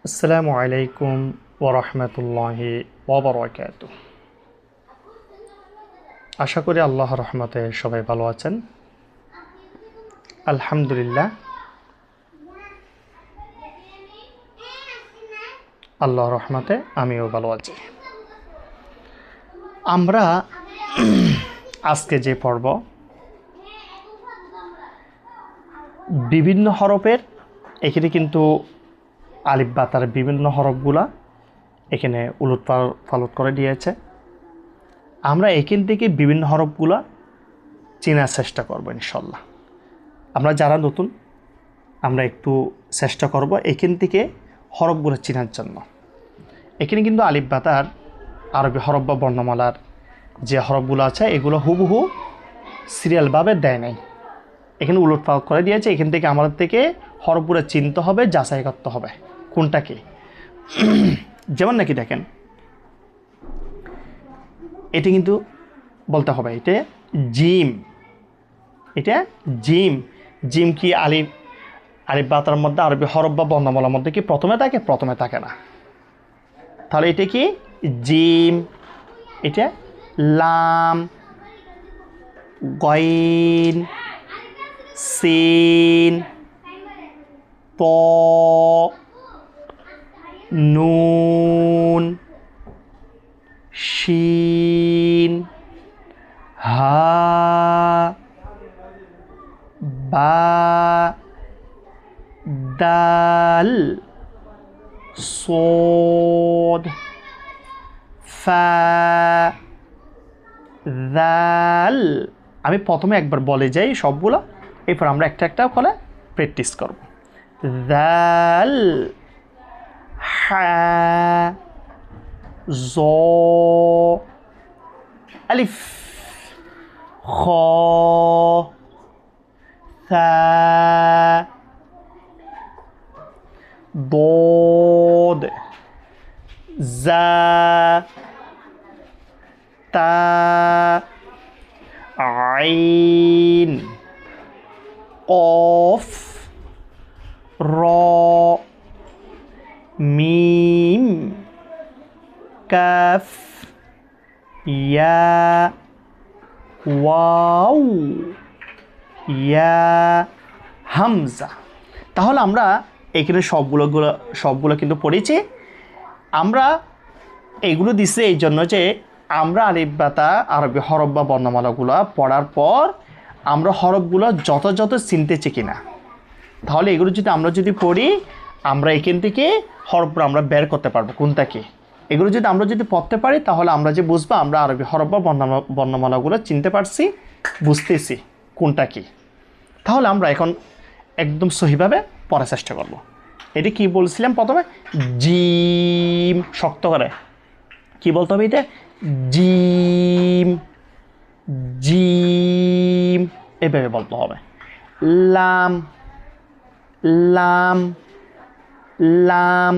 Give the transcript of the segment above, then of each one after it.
আসসালামু আলাইকুম ওয়া রাহমাতুল্লাহি ওয়া বারাকাতুহু। আশা করি আল্লাহর রহমতে সবাই ভালো আছেন। আলহামদুলিল্লাহ, আল্লাহর রহমতে আমিও ভালো আছি। আমরা আজকে যে পর্ব বিভিন্ন হরফের, এখানে কিন্তু আলিফ বা তার বিভিন্ন হরফগুলা এখানে উলট পালট করে দিয়েছে। আমরা এখান থেকে বিভিন্ন হরফগুলা চেনার চেষ্টা করব ইনশাল্লাহ। আমরা যারা নতুন, আমরা একটু চেষ্টা করব এখান থেকে হরফগুলো চেনার জন্য। এখানে কিন্তু আলিফ বা তার আরবি হরফ বা বর্ণমালার যে হরফগুলো আছে এগুলো হুবহু সিরিয়ালভাবে দেয় নাই, এখানে উলটপালট করে দিয়েছে। এখান থেকে আমাদের থেকে হরফগুলো চিনতে হবে, যাচাই করতে হবে কোনটা কি। যেমন নাকি দেখেন, এটা কিন্তু বলতে হবে এটা জিম, এটা জিম। জিম কি আলিফ বাতার মধ্যে আরবি হরফ বা বর্ণমালার মধ্যে কি প্রথমে থাকে? প্রথমে থাকে না। তাহলে এটা কি জিম। এটা লাম, গইন, সিন, ত, নুন, শিন, হা, বা, দাল, صاد ফা, দাল। আমি প্রথমে একবার বলে যাই সবগুলো, এরপর আমরা একটা একটা করে প্র্যাকটিস করব। দাল, হা, জ, আলিফ, খ, থা, ضاد زا تا عين قاف را ميم كاف يا ওয়াও ইয়া হামজা। তাহলে আমরা এখানে সবগুলো কিন্তু পড়েছি। আমরা এগুলো দিচ্ছি এই জন্য যে আমরা আলিফ বা তা আরবি হরফ বা বর্ণমালাগুলো পড়ার পর আমরা হরফগুলো যথাযথ চিনতেছি কিনা। তাহলে এগুলো যদি আমরা পড়ি, আমরা এখান থেকে হরফগুলো আমরা বের করতে পারবো কোনটা কি। এগুলো যদি আমরা পড়তে পারি, তাহলে আমরা যে বুঝবো আমরা আরবি হরফ বা বর্ণমালাগুলো চিনতে পারছি, বুঝতেছি কোনটা কি। তাহলে আমরা এখন একদম সহিভাবে পড়ার চেষ্টা করব। এটি কি বলছিলাম প্রথমে? জিম, শক্ত করে কি বলতে হবে? এটা জিম, জিম এভাবে বলতে হবে। লাম, লাম, লাম।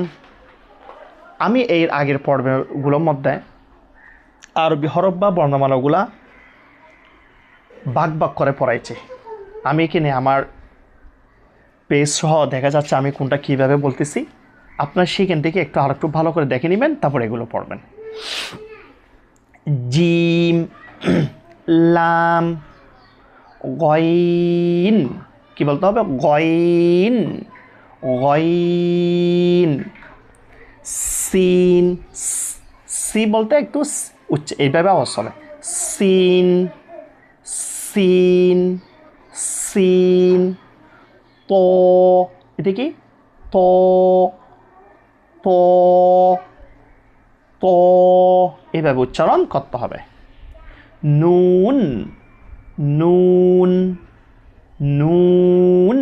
আমি এর আগের পর্বগুলোর মধ্যে আরবি হরফ বা বর্ণমালাগুলা ভাগ ভাগ করে পড়াইছি। আমি এখানে আমার পেজ সহ দেখা যাচ্ছে আমি কোনটা কীভাবে বলতেছি। আপনার সেখান থেকে আর একটু ভালো করে দেখে নেবেন, তারপর এগুলো পড়বেন। জিম, লাম, গইন, কি বলতে হবে? গইন, গইন। সিন, সি বলতে একটু উচ্চ এইভাবে আওয়াজ চলে। সিন, সিন, সিন। তো, এটা কি? তো, তো, তো এইভাবে উচ্চারণ করতে হবে। নুন, নুন, নুন।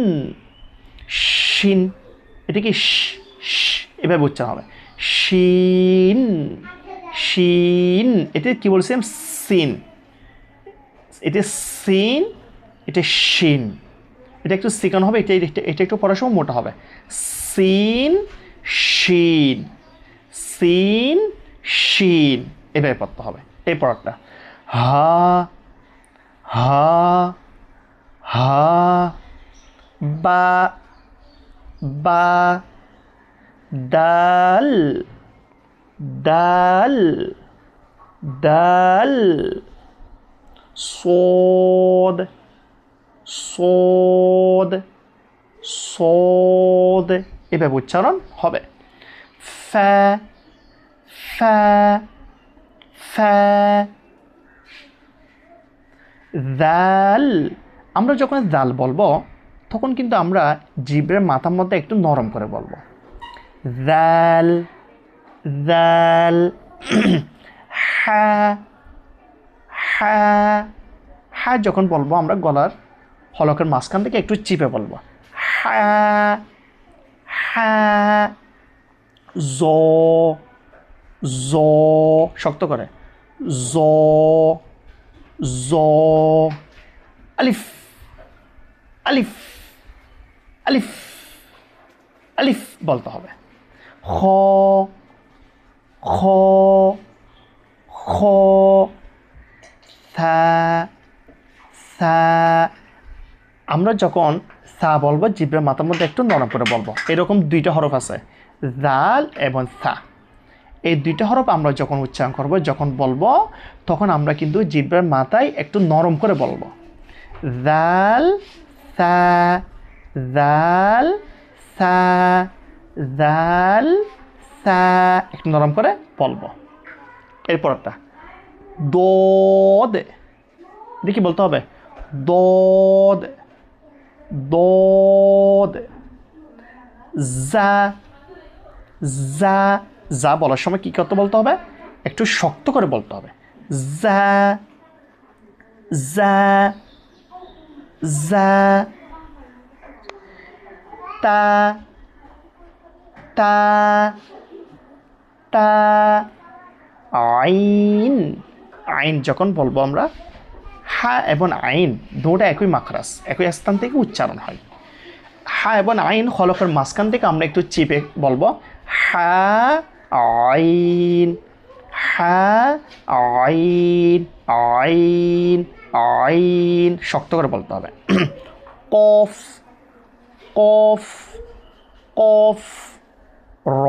শিন, এটা কি? এভাবে উচ্চারণ হবে। শিন, শিন। এটা কি বলছিলাম? সিন। এটা সিন, এটা শিন। এটা একটু চিকন হবে, এটা একটু পড়ার সময় মোটা হবে। সিন, শিন, সিন, শিন এভাবে পড়তে হবে এই পড়াটা। হা, হা, হা, বা, বা, দাল দাল দাল صاد صاد صاد এভাবে উচ্চারণ হবে ফা ফা ফা দাল আমরা যখন দাল বলবো তখন কিন্তু আমরা জিভের মাথার মধ্যে একটু নরম করে বলবো দাল দাল হা হা হা যখন বলবো আমরা গলার হলকের মাঝখান থেকে একটু চিপে বলবো হা হা জ জ শক্ত করে জ জ আলিফ আলিফ আলিফ আলিফ বলতে হবে খ খ খ সা সা আমরা যখন সা বলবো জিভের মাথার মধ্যে একটু নরম করে বলবো এরকম দুইটা হরফ আছে জাল এবং সা এই দুইটা হরফ আমরা যখন উচ্চারণ করব যখন বলবো তখন আমরা কিন্তু জিভের মাথায় একটু নরম করে বলবো জাল সা জাল সা জাল সা একটু নরম করে বলবো এরপরটা দোদ দেখি বলতে হবে দোদ দোদ জা জা যা বলার সময় কী করতে বলতে হবে একটু শক্ত করে বলতে হবে যা যা যা তা তা তা আইন আইন যখন বলবো আমরা হা এবং আইন দুটো একই মাখরাস একই স্থান থেকে উচ্চারণ হয় হা এবং আইন হলফের মাঝখান থেকে আমরা একটু চিপে বলবো হা আইন হা আইন আইন আইন শক্ত করে বলতে হবে কফ কফ কফ র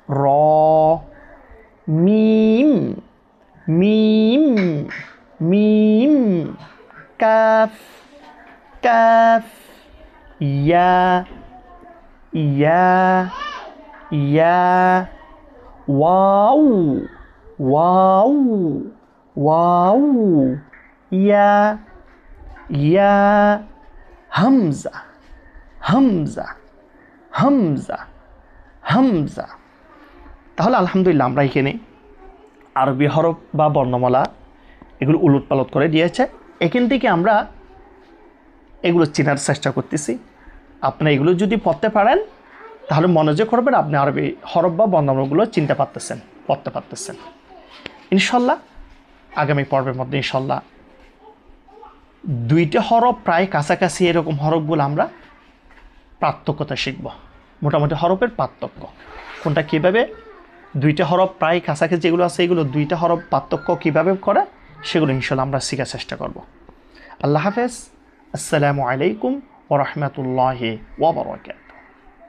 র মিম মিম মিম কাফ কাফ ইয়া ইয়া ইয়া ওয়াও ওয়াও ওয়াও ইয়া ইয়া হামজা হামজা হামজা হামজা তাহলে আলহামদুলিল্লাহ আমরা এখানে আরবি হরফ বা বর্ণমালা এগুলো উলটপালট করে দিয়েছে এখান থেকে আমরা এগুলো চেনার চেষ্টা করতেছি আপনি এগুলো যদি পড়তে পারেন তাহলে মনোযোগ করবেন আপনি আরবি হরফ বা বর্ণমালাগুলো চিনতে পারতেছেন পড়তে পারতেছেন ইনশাল্লাহ আগামী পর্বের মধ্যে ইনশাল্লাহ দুইটা হরফ প্রায় কাছাকাছি এরকম হরফগুলো আমরা পার্থক্যতা শিখব মোটামুটি হরফের পার্থক্য কোনটা কীভাবে দুইটা হরফ প্রায় কাছাকাছি যেগুলো আছে এগুলো দুইটা হরফ পার্থক্য কীভাবে করে সেগুলো ইনশাল্লাহ আমরা শেখার চেষ্টা করব আল্লাহ হাফেজ আসসালামু আলাইকুম ওয়া রাহমাতুল্লাহি ওয়া বারাকাতুহু